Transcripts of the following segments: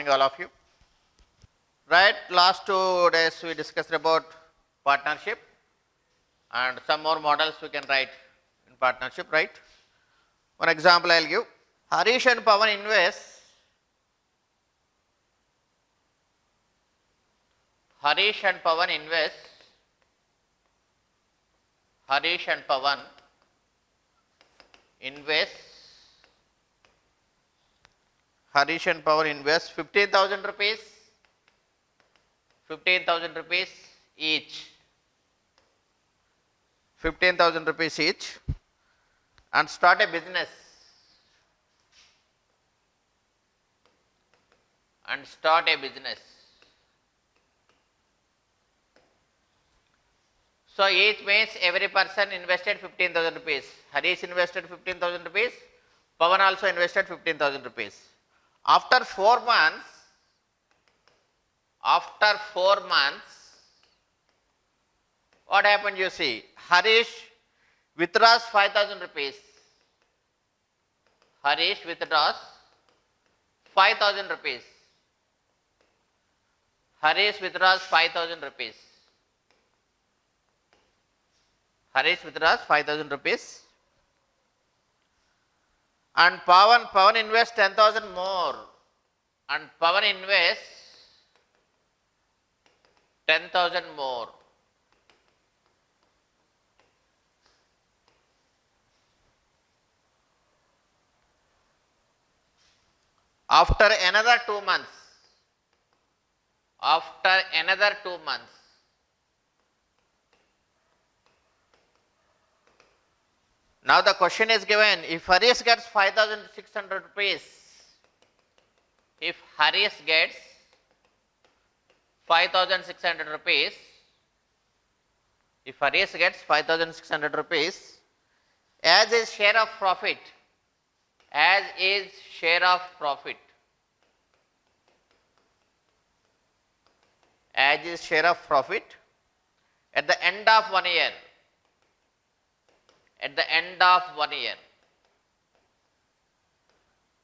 all of you. Right, last 2 days we discussed about partnership and some more models we can write in partnership, right? One example I will give. Harish and Pawan invest. Harish and Pawan invest. Harish and Pawan invest. Harish and Pawan invest 15,000 rupees. 15,000 rupees each. 15,000 rupees each and start a business. And start a business. So each means every person invested 15,000 rupees. Harish invested 15,000 rupees. Pawan also invested 15,000 rupees. After 4 months, what happened you see? Harish withdraws 5,000 rupees. Harish withdraws 5,000 rupees. Harish withdraws 5,000 rupees. Harish withdraws 5,000 rupees. And Pawan invests 10,000 more. And Pawan invests 10,000 more. After another 2 months. Now the question is given, if Harish gets 5,600 rupees, if Harish gets 5,600 rupees, as is share of profit, at the end of 1 year.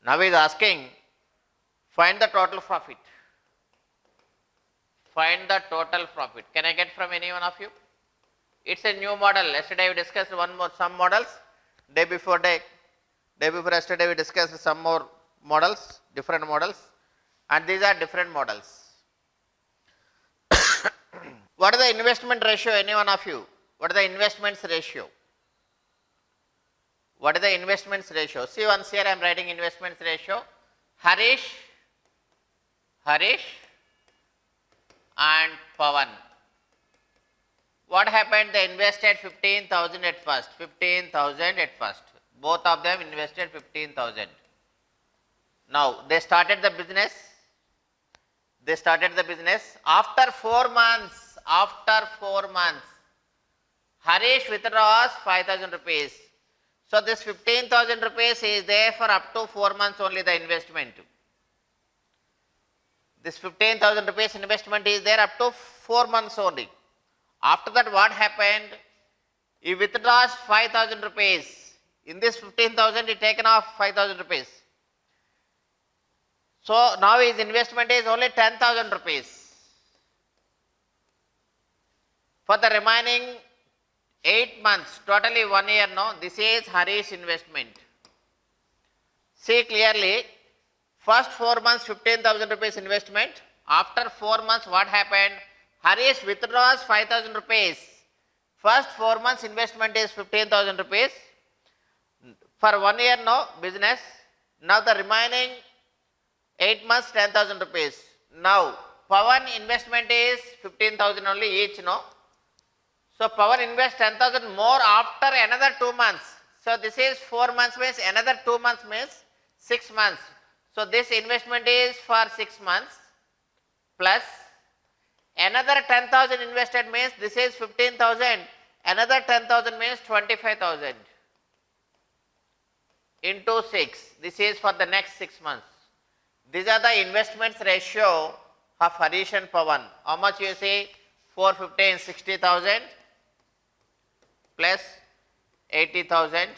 Now he is asking, find the total profit. Can I get from any one of you? It's a new model. Yesterday we discussed some models. Day before yesterday we discussed some more models, different models, and these are different models. What is the investment ratio, any one of you? What is the investments ratio? See, once here I am writing investments ratio. Harish and Pawan. What happened? They invested 15,000 at first. Both of them invested 15,000. Now they started the business. After 4 months, Harish withdraws 5,000 rupees. So this 15,000 rupees is there for up to 4 months only, the investment. This 15,000 rupees investment is there up to 4 months only. After that, what happened? He withdraws 5,000 rupees. In this 15,000, he taken off 5,000 rupees. So now his investment is only 10,000 rupees. For the remaining 8 months, totally 1 year, no, this is Harish investment. See clearly, first 4 months 15,000 rupees investment. After 4 months, what happened? Harish withdraws 5,000 rupees. First 4 months investment is 15,000 rupees. For 1 year, no, business. Now the remaining 8 months 10,000 rupees. Now Pawan investment is 15,000 only each, no. So Pawan invests 10,000 more after another 2 months. So this is 4 months means another 2 months means 6 months. So this investment is for 6 months plus another 10,000 invested means this is 15,000. Another 10,000 means 25,000 into 6. This is for the next 6 months. These are the investments ratio of Harish and Pawan. How much you see? 415, 60,000 plus 80,000,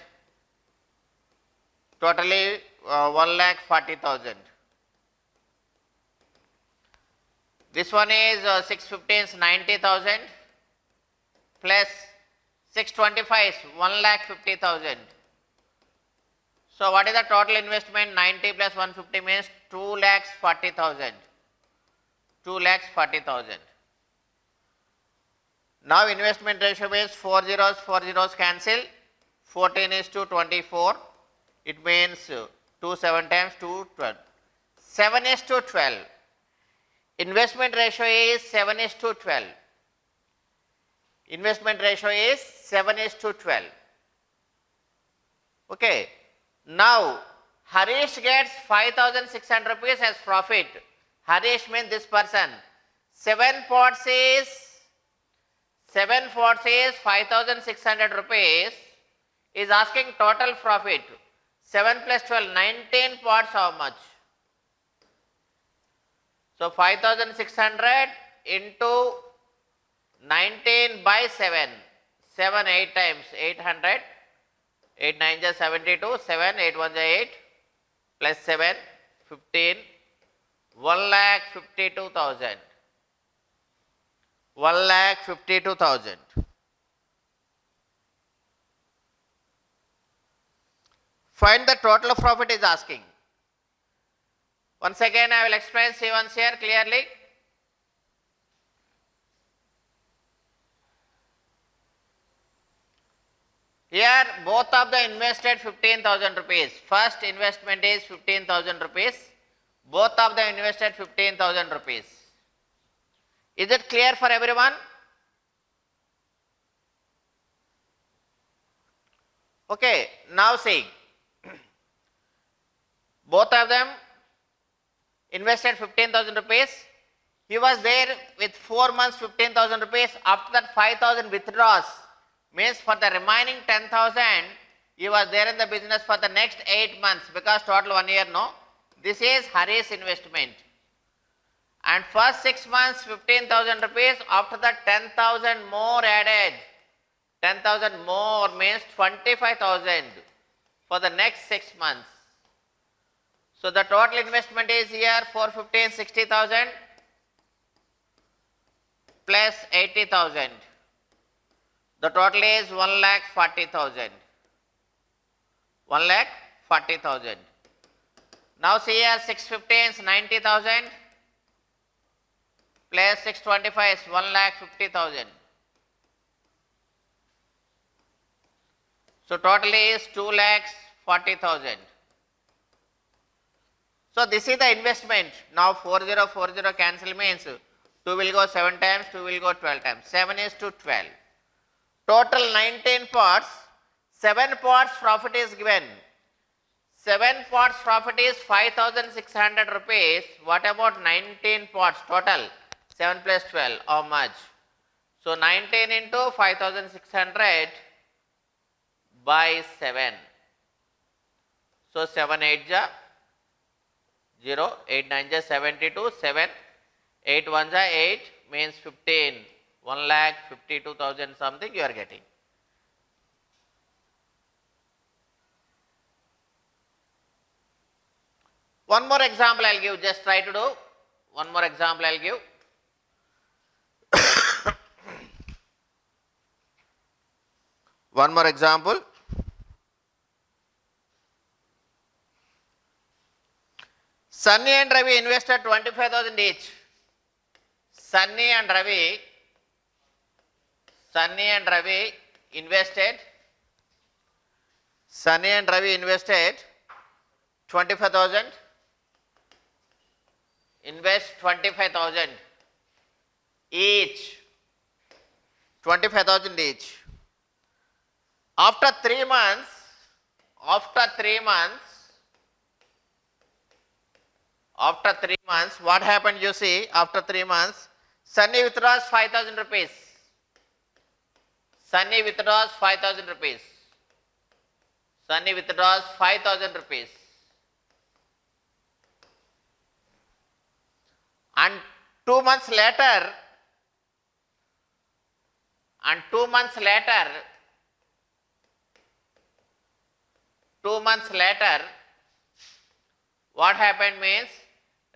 totally 1,40,000. This one is 615 is 90,000 plus 625 is 1,50,000. So what is the total investment? 90 plus 150 means 2,40,000. 2,40,000. Now investment ratio means 4 zeros cancel. 14 is to 24. It means 2 7 times 2 12. 7 is to 12. Investment ratio is 7 is to 12. Investment ratio is 7 is to 12. Okay. Now Harish gets 5,600 rupees as profit. Harish means this person. 7 pots is 5,600 rupees. Is asking total profit. 7 plus 12, 19 pots how much? So 5,600 into 19 by 7. 7 8 times 800. 8 9 is 72. 7 8 1 is 8 plus 7 15. 1,52,000. 1,52,000. Find the total of profit is asking. Once again I will explain, see once here clearly. Here both of the invested 15,000 rupees. First investment is 15,000 rupees. Both of them invested 15,000 rupees. Is it clear for everyone? Okay, now see. Both of them invested 15,000 rupees. He was there with 4 months 15,000 rupees. After that 5,000 withdraws. Means for the remaining 10,000, he was there in the business for the next 8 months because total 1 year no. This is Hari's investment. And first 6 months 15,000 rupees, after that 10,000 more added. 10,000 more means 25,000 for the next 6 months. So the total investment is here 415 60,000 plus 80,000. The total is 1,40,000. 1,40,000. Now see here 615 is 90,000 plus 625 is 1,50,000. So total is 2,40,000. So this is the investment. Now 4040 cancel means 2 will go 7 times, 2 will go 12 times. 7 is to 12. Total 19 pots. 7 pots profit is given. 7 pots profit is 5,600 rupees. What about 19 pots total? 7 plus 12, how much? So 19 into 5,600 by 7. So 7 8 ja 0, 8 9 ja 72, 7, 8 1 ja 8 means 15, 1,52,000 something you are getting. One more example I will give, just try to do. One more example I will give. One more example. Sunny and Ravi invested 25,000 each. Sunny and Ravi invested 25,000. Invest 25,000 each. 25,000 each. After 3 months, what happened you see? After 3 months, Sunny withdraws 5,000 rupees. Sunny withdraws 5,000 rupees. And 2 months later, what happened means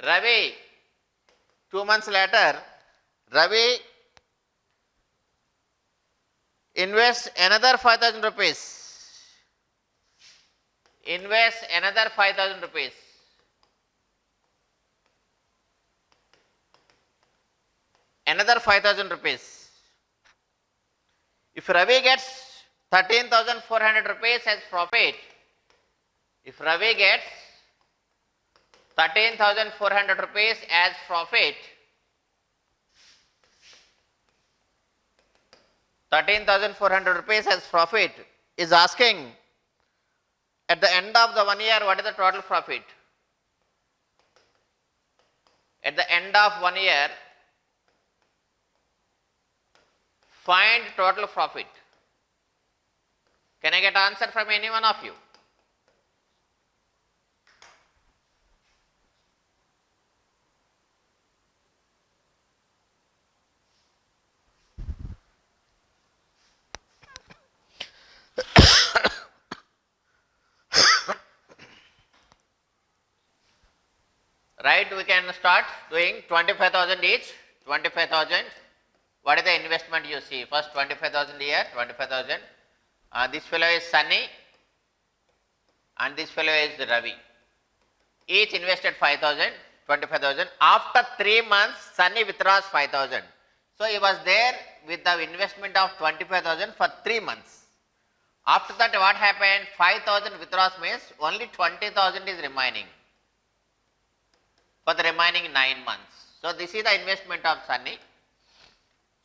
Ravi 2 months later, Ravi invests another 5,000 rupees. Invest another 5,000 rupees. Another 5,000 rupees. If Ravi gets 13,400 rupees as profit, if Ravi gets 13,400 rupees as profit, 13,400 rupees as profit, is asking at the end of the 1 year what is the total profit? At the end of 1 year, find total profit. Can I get answer from any one of you? Right, we can start doing 25,000 each, 25,000. What is the investment you see? First 25,000 here, 25,000. This fellow is Sunny and this fellow is Ravi. Each invested 5,000, 25,000. After 3 months, Sunny withdraws 5,000. So he was there with the investment of 25,000 for 3 months. After that, what happened? 5,000 withdraws means only 20,000 is remaining for the remaining 9 months. So this is the investment of Sunny.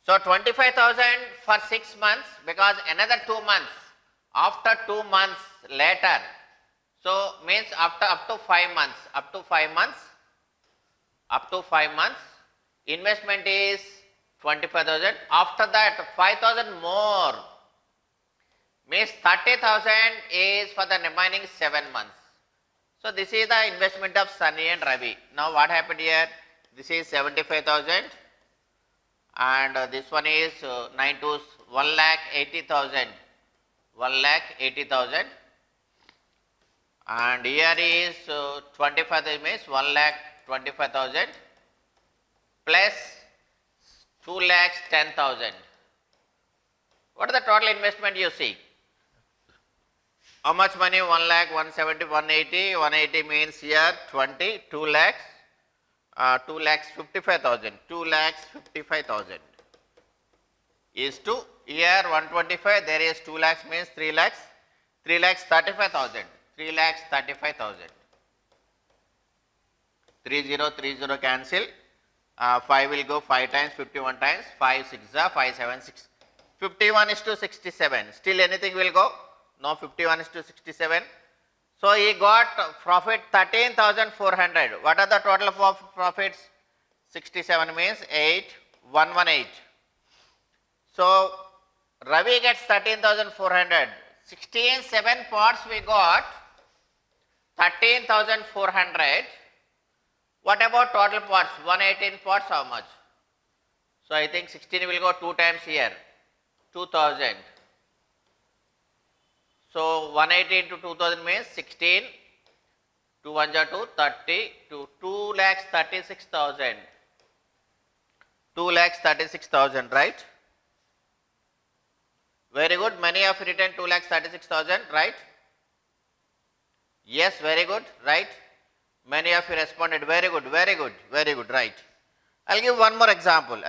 So 25,000 for 6 months, because another 2 months, after 2 months later, so means after up to 5 months, up to 5 months, investment is 25,000. After that 5,000 more, means 30,000 is for the remaining 7 months. So this is the investment of Sunny and Ravi. Now what happened here? This is 75,000 and this one is 9 to 1,80,000, 1,80,000, and here is 25,000 means 1,25,000 plus 2,10,000. What is the total investment you see? How much money? 1 lakh, 170, 180. 180 means here 20, 2 lakhs, 2 lakhs 55,000. 2 lakhs 55,000 is to here 125. There is 2 lakhs means 3 lakhs. 3 lakhs 35,000. 3 lakhs 35,000. 3030 cancel. 5 will go 5 times, 51 times. 5 6 are 5 7 6. 51 is to 67. Still anything will go? No, 51 is to 67. So he got profit 13,400. What are the total of profits? 67 means 8,118. So Ravi gets 13,400. 16 7 parts we got 13,400. What about total parts? 118 parts, how much? So I think 16 will go 2 times here, 2,000. So 180 into 2,000 means 16, 2 1 are 2, 30, to 2,36,000. 2,36,000, right? Very good. Many of you written 2,36,000, right? Yes, very good, right? Many of you responded, very good, very good, very good, right? I'll give one more example.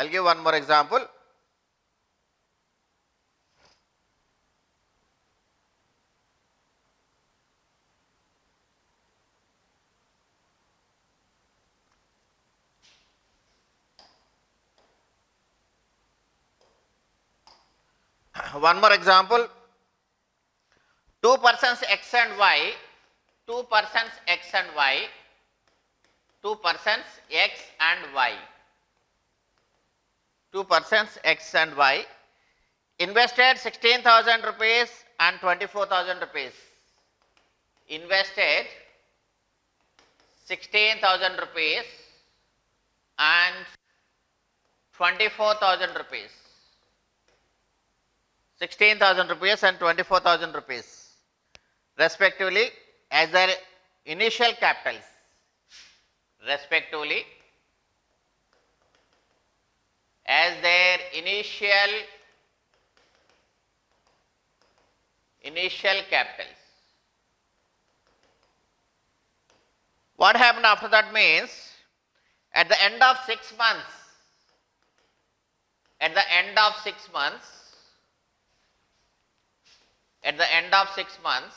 One more example. 2 persons X and Y, 2 persons X and Y, 2 persons X and Y, 2 persons X and Y invested 16,000 rupees and 24,000 rupees. Invested 16,000 rupees and 24,000 rupees. 16,000 rupees and 24,000 rupees respectively as their initial capitals, respectively as their initial capitals. What happened after that means, at the end of 6 months, at the end of 6 months,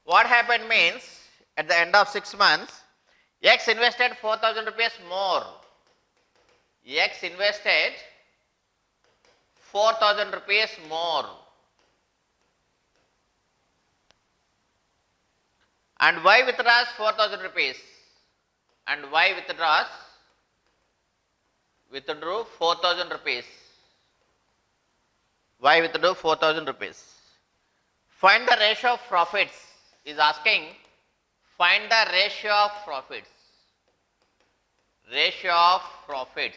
what happened means, at the end of 6 months, X invested 4,000 rupees more. X invested 4,000 rupees more. And Y withdraws 4,000 rupees. And Y withdrew 4,000 rupees. Y withdrew 4,000 rupees. Find the ratio of profits. Is asking, find the ratio of profits. Ratio of profits.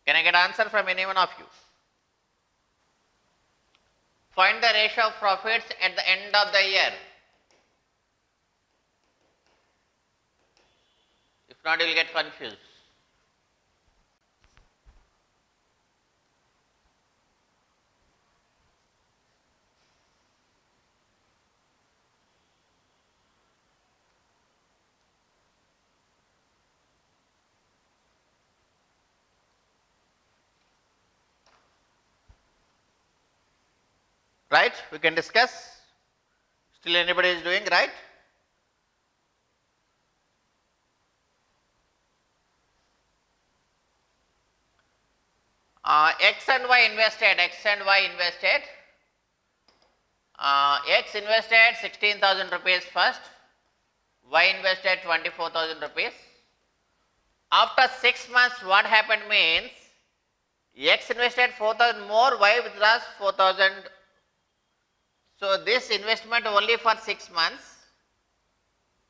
Can I get answer from any one of you? Find the ratio of profits at the end of the year. If not, you will get confused. Right? We can discuss. Still anybody is doing, right? X and Y invested. X invested 16,000 rupees first. Y invested 24,000 rupees. After 6 months, what happened means, X invested 4,000 more, Y withdraws 4,000. So this investment only for 6 months.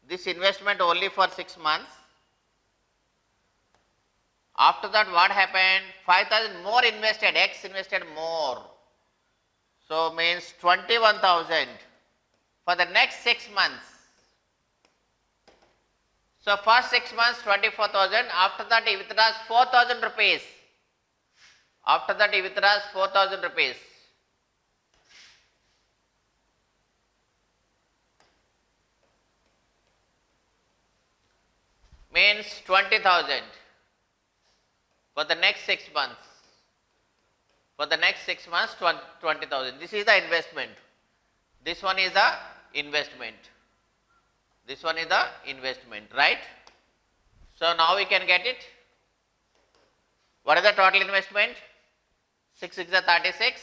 This investment only for 6 months. After that, what happened? 5,000 more invested. X invested more. So means 21,000 for the next 6 months. So first 6 months 24,000. After that, he withdraws 4,000 rupees. After that, he withdraws 4,000 rupees. Means 20,000 for the next 6 months. For the next 6 months, 20,000. This is the investment. This one is the investment. This one is the investment, right? So now we can get it. What is the total investment? 6 6 is 36.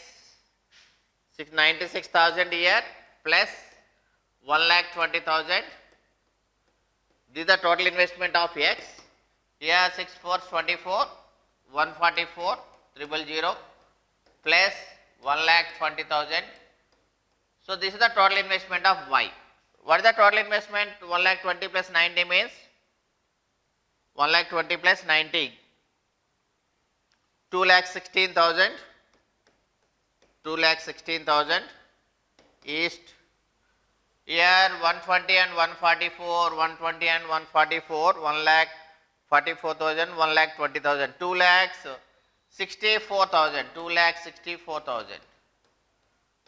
96,000 here plus 1,20,000. This is the total investment of X. Here 6 4 24, 144, 000 plus 1,20,000. So this is the total investment of Y. What is the total investment? 1,20,000 plus 90 means 1,20,000 plus 90. 2,16,000. 2,16,000 east. Here 120 and 144, 120 and 144, 1,44,000, 1,20,000, 2,64,000, 2,64,000.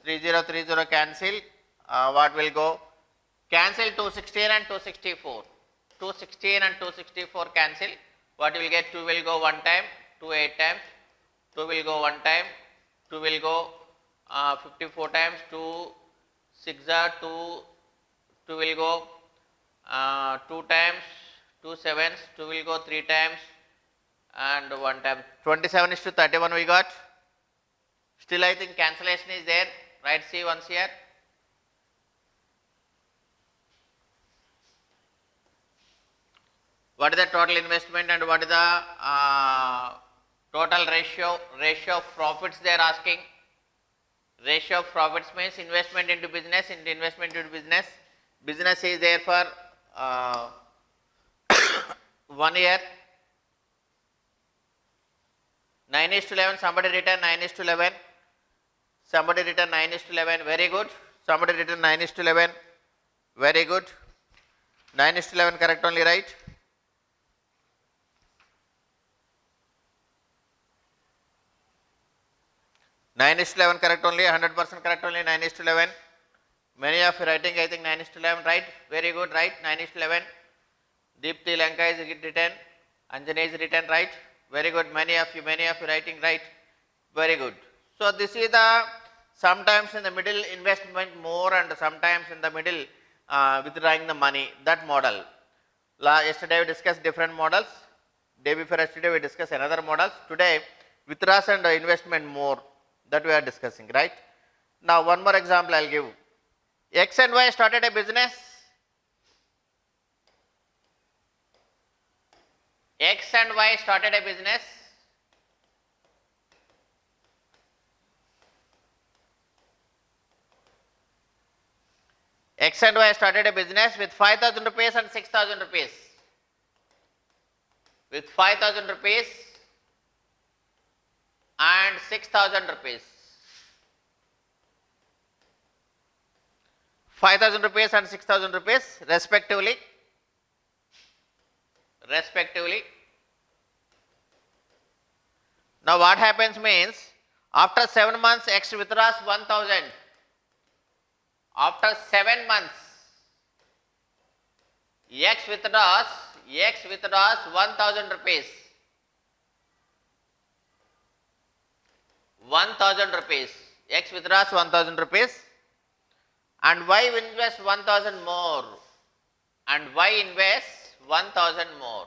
3030 cancel. What will go? Cancel 216 and 264. 216 and 264 cancel. What will get? 2 will go 1 time, 2 8 times. 2 will go 1 time. 2 will go 54 times. 2 6 are 2. 2 will go 2 times. 2 sevens. 2 will go 3 times and 1 time. 27 is to 31 we got. Still I think cancellation is there. Write C once here. What is the total investment and what is the total ratio of profits they are asking. Ratio of profits means investment into business, business is there for 1 year. 9:11, somebody written 9:11, somebody written 9:11, very good. Somebody written 9:11, very good. 9:11 correct only, right? 9:11 correct only, 100% correct only, 9:11. Many of you writing, I think 9:11, right? Very good, right? 9:11. Deepti Lanka is written, Anjana is written, right? Very good, many of you writing, right? Very good. So this is the, sometimes in the middle investment more and sometimes in the middle withdrawing the money, that model. Yesterday we discussed different models, day before yesterday we discussed another models. Today withdrawals and investment more, that we are discussing, right? Now one more example I will give. X and Y started a business. X and Y started a business. X and Y started a business with 5,000 rupees and 6,000 rupees. With 5,000 rupees and 6,000 rupees. 5,000 rupees and 6,000 rupees respectively. Now what happens means, after 7 months X withdraws 1,000. After 7 months X withdraws 1,000 rupees. 1,000 rupees. X withdraws 1,000 rupees and Y invests 1,000 more. And Y invests 1,000 more.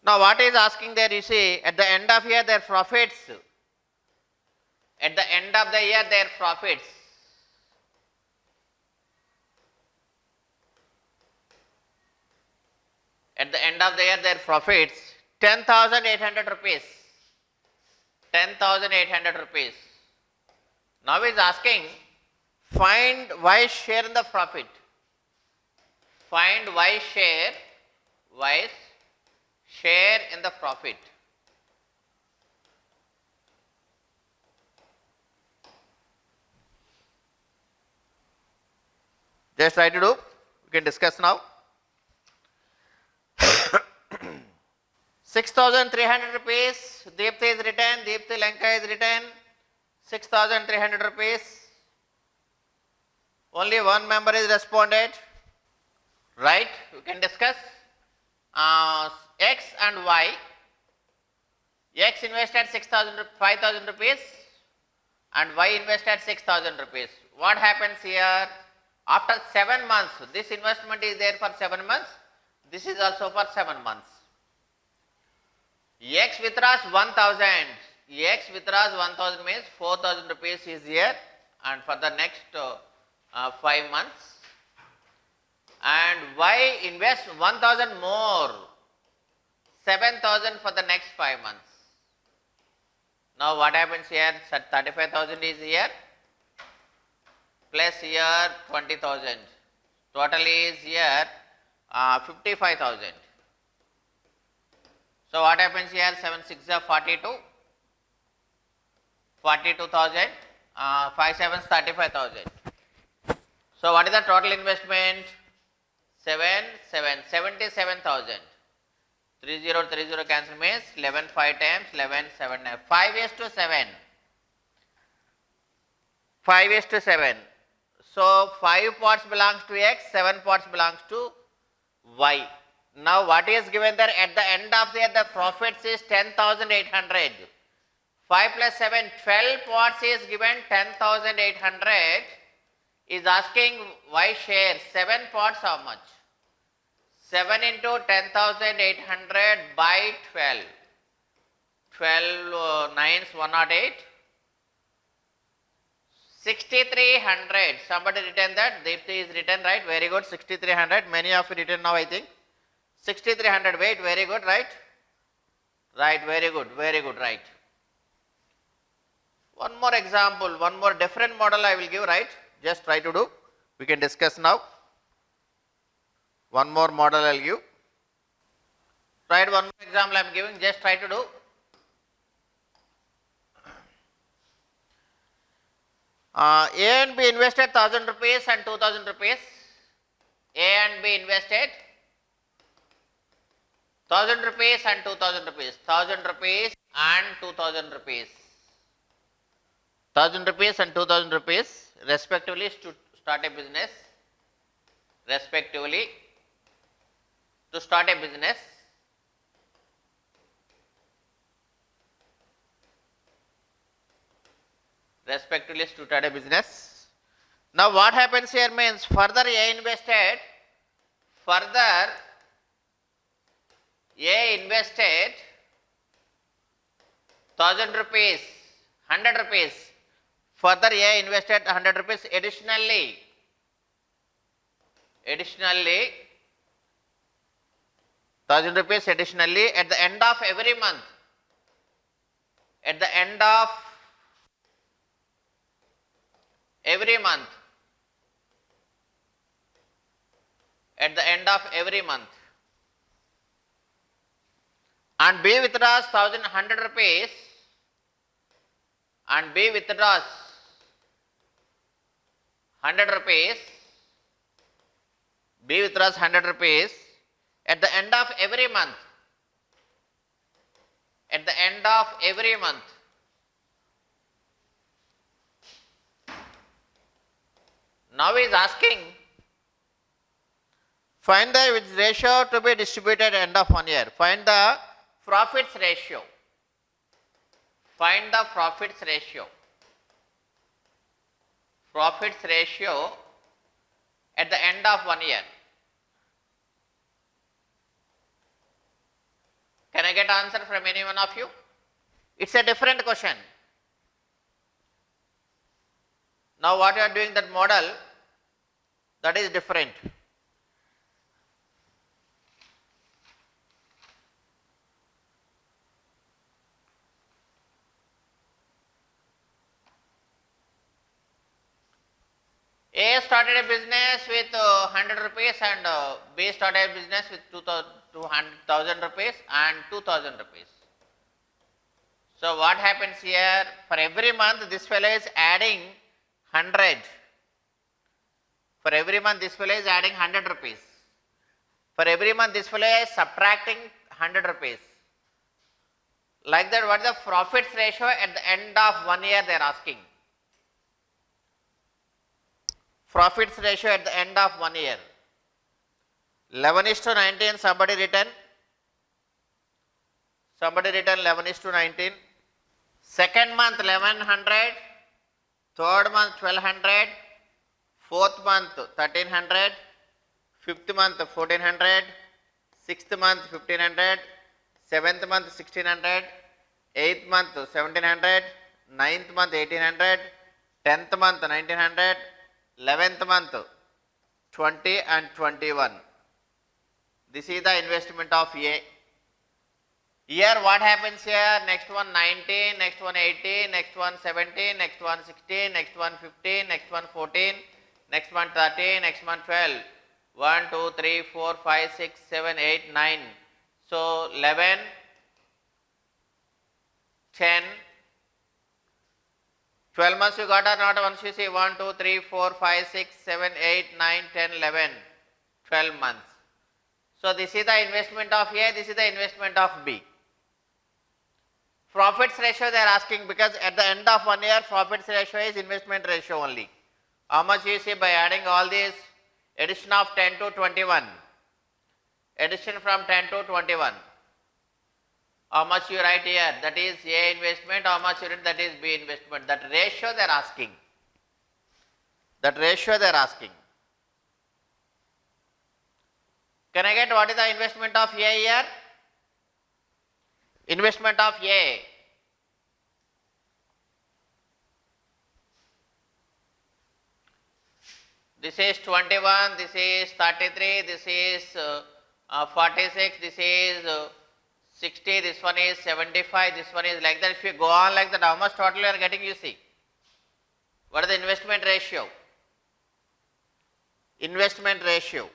Now what is asking there, you see, at the end of year their profits. At the end of the year their profits. At the end of the year their profits 10,800 rupees. 10,800 rupees. Now he is asking, find Y share in the profit. Find Y share in the profit. Just try to do, we can discuss now. 6,300 rupees, Deepti is written, Deepti Lanka is written, 6,300 rupees. Only one member is responded, right? We can discuss. X and Y. X invested 5,000 rupees and Y invested 6,000 rupees. What happens here? After 7 months, this investment is there for 7 months, this is also for 7 months. X withdraws 1,000. X withdraws 1,000 means 4,000 rupees is here and for the next 5 months. And Y invests 1,000 more, 7,000 for the next 5 months. Now what happens here? 35,000 is here, plus here 20,000. Total is here 55,000. So what happens here? 7 6 are 42. 42,000. 5 7 35,000. So what is the total investment? 77,000. 30 cancel means 11 5 times 11 7 5:7. 5:7. So 5 parts belongs to X, 7 parts belongs to Y. Now what is given there? At the end of the year the profits is 10,800. 5 plus 7, 12 parts is given, 10,800. Is asking Y share, 7 parts how much? 7 into 10,800 by 12. 12 9s 108. 6,300. Somebody written that. Deepti is written, right? Very good. 6,300. Many of you written now, I think. 6,300. Wait. Very good, right? Right. Very good. Very good. Right. One more example. One more different model I will give, right? Just try to do. We can discuss now. One more model I will give. Right. One more example I am giving. Just try to do. A and B invested 1,000 rupees and 2,000 rupees. A and B invested 1000 rupees and 2000 rupees, 1000 rupees and 2000 rupees, 1000 rupees and 2000 rupees respectively to start a business, respectively to start a business. Respectively to start a business. Now what happens here means further A invested 1000 rupees, 100 rupees. Further A invested 100 rupees additionally 1000 rupees additionally at the end of every month. At the end of every month. At the end of every month. And B withdraws 100 rupees. And B withdraws 100 rupees. B withdraws 100 rupees at the end of every month. At the end of every month. Now he is asking, find the ratio to be distributed at end of 1 year. Find the profits ratio. Find the profits ratio. Profits ratio at the end of 1 year. Can I get answer from any one of you? It's a different question. Now what you are doing that model, that is different. A started a business with 100 rupees and B started a business with 2,000 rupees and 2,000 rupees. So what happens here? For every month this fellow is adding 100. For every month this fellow is adding 100 rupees. For every month this fellow is subtracting 100 rupees. Like that, what is the profits ratio at the end of 1 year they are asking. Profits ratio at the end of 1 year. 11:19 somebody written. Somebody written 11:19. Second month 1100. Third month 1200. Fourth month 1300. Fifth month 1400. Sixth month 1500. Seventh month 1600. Eighth month 1700. Ninth month 1800. 10th month 1900. 11th month 20 and 21. This is the investment of A. Here what happens here? Next one 19, next one 18, next one 17, next one 16, next one 15, next one 14, next one 13, next one 12. 1, 2, 3, 4, 5, 6, 7, 8, 9. So 11, 10, 12 months you got or not? Once you see 1, 2, 3, 4, 5, 6, 7, 8, 9, 10, 11, 12 months. So this is the investment of A, this is the investment of B. Profits ratio they are asking because at the end of 1 year profits ratio is investment ratio only. How much you see by adding all these, addition of 10 to 21, addition from 10 to 21. How much you write here? That is A investment. How much you write? That is B investment. That ratio they are asking. That ratio they are asking. Can I get what is the investment of A here? Investment of A. This is 21, this is 33, this is 46, this is 60, this one is 75, this one is like that. If you go on like that, how much total you are getting, you see. What is the investment ratio? Investment ratio.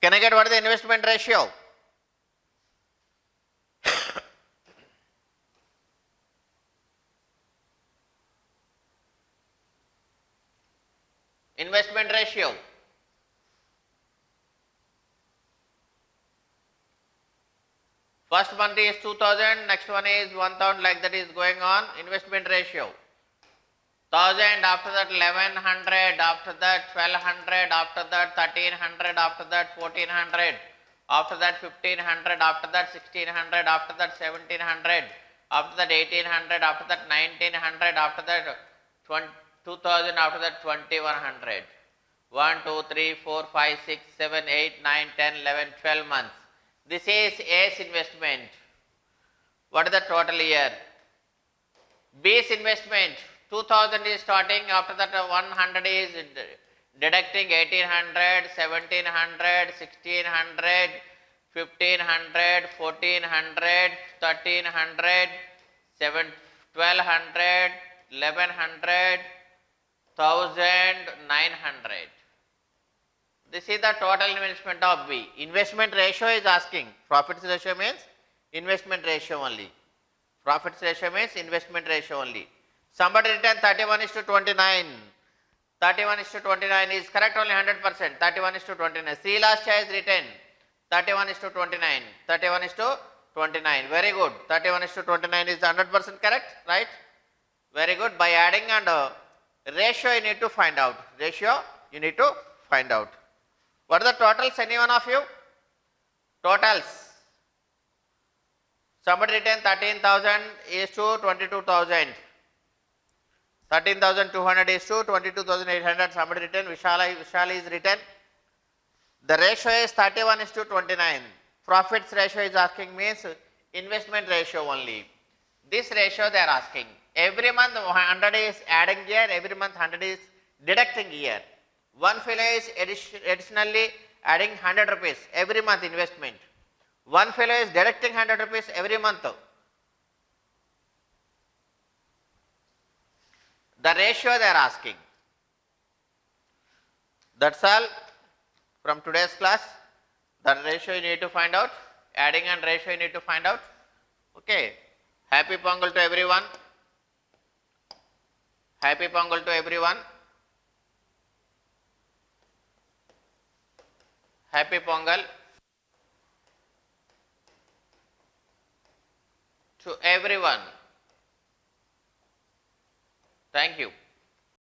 Can I get what is the investment ratio? Investment ratio. First month is 2000, next one is 1000, like that is going on. Investment ratio. 1000, after that 1100, after that 1200, after that 1300, after that 1400, after that 1500, after that 1600, after that 1700, after that 1800, after that 1900, after that 2000, after that 2100. 1, 2, 3, 4, 5, 6, 7, 8, 9, 10, 11, 12 months. This is A's investment. What is the total year? B's investment, 2000 is starting, after that 100 is deducting 1800, 1700, 1600, 1500, 1400, 1300, 1200, 1100, 1900. This is the total investment of B. Investment ratio is asking. Profits ratio means investment ratio only. Profits ratio means investment ratio only. Somebody written 31:29. 31:29 is correct only 100%. 31:29. Srilasha has written 31:29. 31:29. Very good. 31:29 is 100% correct, right? Very good. By adding and ratio you need to find out. Ratio you need to find out. What are the totals, any one of you? Totals. Somebody written 13,000 is to 22,000. 13,200 is to 22,800. Somebody written, Vishal is written. The ratio is 31:29. Profits ratio is asking means investment ratio only. This ratio they are asking. Every month 100 is adding here, every month 100 is deducting here. One fellow is additionally adding 100 rupees every month investment. One fellow is deducting 100 rupees every month. The ratio they are asking. That's all from today's class. The ratio you need to find out. Adding and ratio you need to find out. Okay. Happy Pongal to everyone. Happy Pongal to everyone. Happy Pongal to everyone. Thank you.